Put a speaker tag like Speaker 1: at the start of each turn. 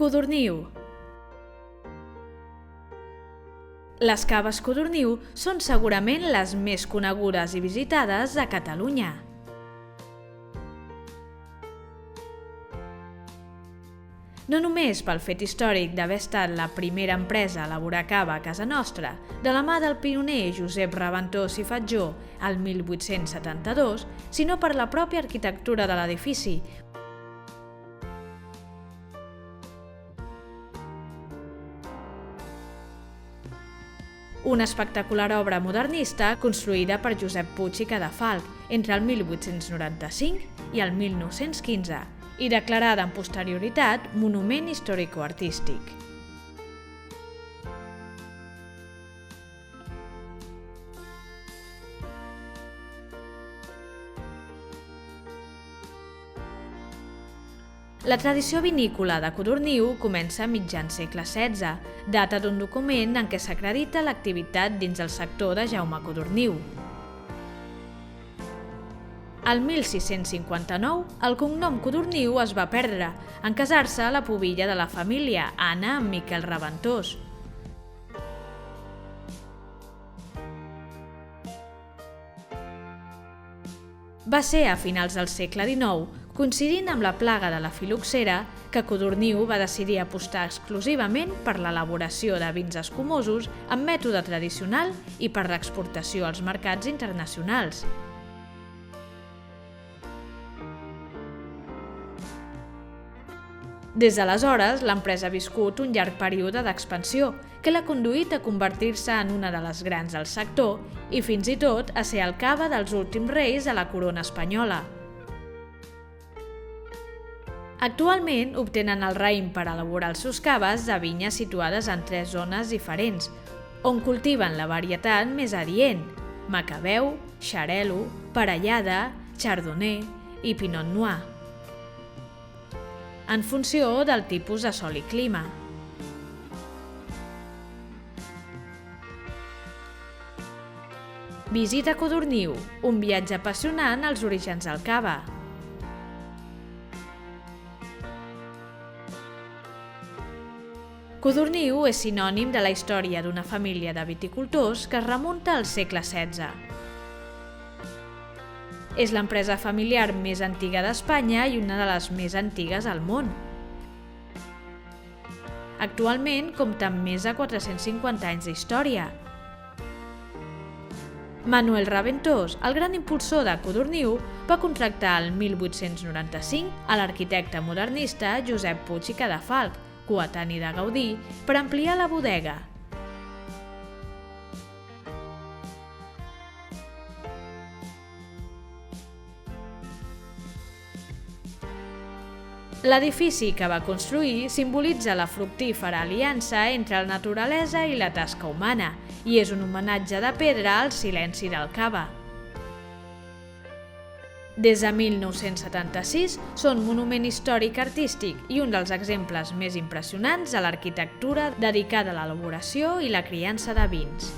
Speaker 1: Codorniu. Les caves Codorniu són segurament les més conegudes i visitades a Catalunya. No només pel fet històric d'haver estat la primera empresa a elaborar cava a casa nostra, de la mà del pioner Josep Raventós i Fatjó al 1872, sinó per la pròpia arquitectura de l'edifici, una espectacular obra modernista construïda per Josep Puig i Cadafalch entre el 1895 i el 1915 i declarada amb posterioritat Monument Històrico-Artístic. La tradició vinícola de Codorniu comença a mitjans segle XVI, data d'un document en què s'acredita l'activitat dins el sector de Jaume Codorniu. Al 1659, el cognom Codorniu es va perdre en casar-se la pubilla de la família, Anna amb Miquel Raventós. Va ser a finals del segle XIX, coincidint amb la plaga de la filoxera, que Codorniu va decidir apostar exclusivament per l'elaboració de vins escumosos amb mètode tradicional i per l'exportació als mercats internacionals. Des d'aleshores, l'empresa ha viscut un llarg període d'expansió que l'ha conduït a convertir-se en una de les grans del sector i fins i tot a ser el cava dels últims reis a la corona espanyola. Actualment obtenen el raïm per elaborar els seus caves de vinyes situades en 3 zones diferents, on cultiven la varietat més adient: Macabeu, Xarel·lo, Parellada, Chardonnay i Pinot Noir, en funció del tipus de sòl i clima. Visita Codorniu, un viatge apassionant als orígens del cava. Codorniu és sinònim de la història d'una família de viticultors que es remunta al segle XVI. És l'empresa familiar més antiga d'Espanya i una de les més antigues al món. Actualment compta amb més de 450 anys d'història. Manuel Raventós, el gran impulsor de Codorniu, va contractar el 1895 a l'arquitecte modernista Josep Puig i Cadafalch, coetani de Gaudí, per ampliar la bodega. L'edifici que va construir simbolitza la fructífera aliança entre la naturalesa i la tasca humana i és un homenatge de pedra al silenci del cava. Des de 1976 són monument històric artístic i un dels exemples més impressionants de l'arquitectura dedicada a l'elaboració i la criança de vins.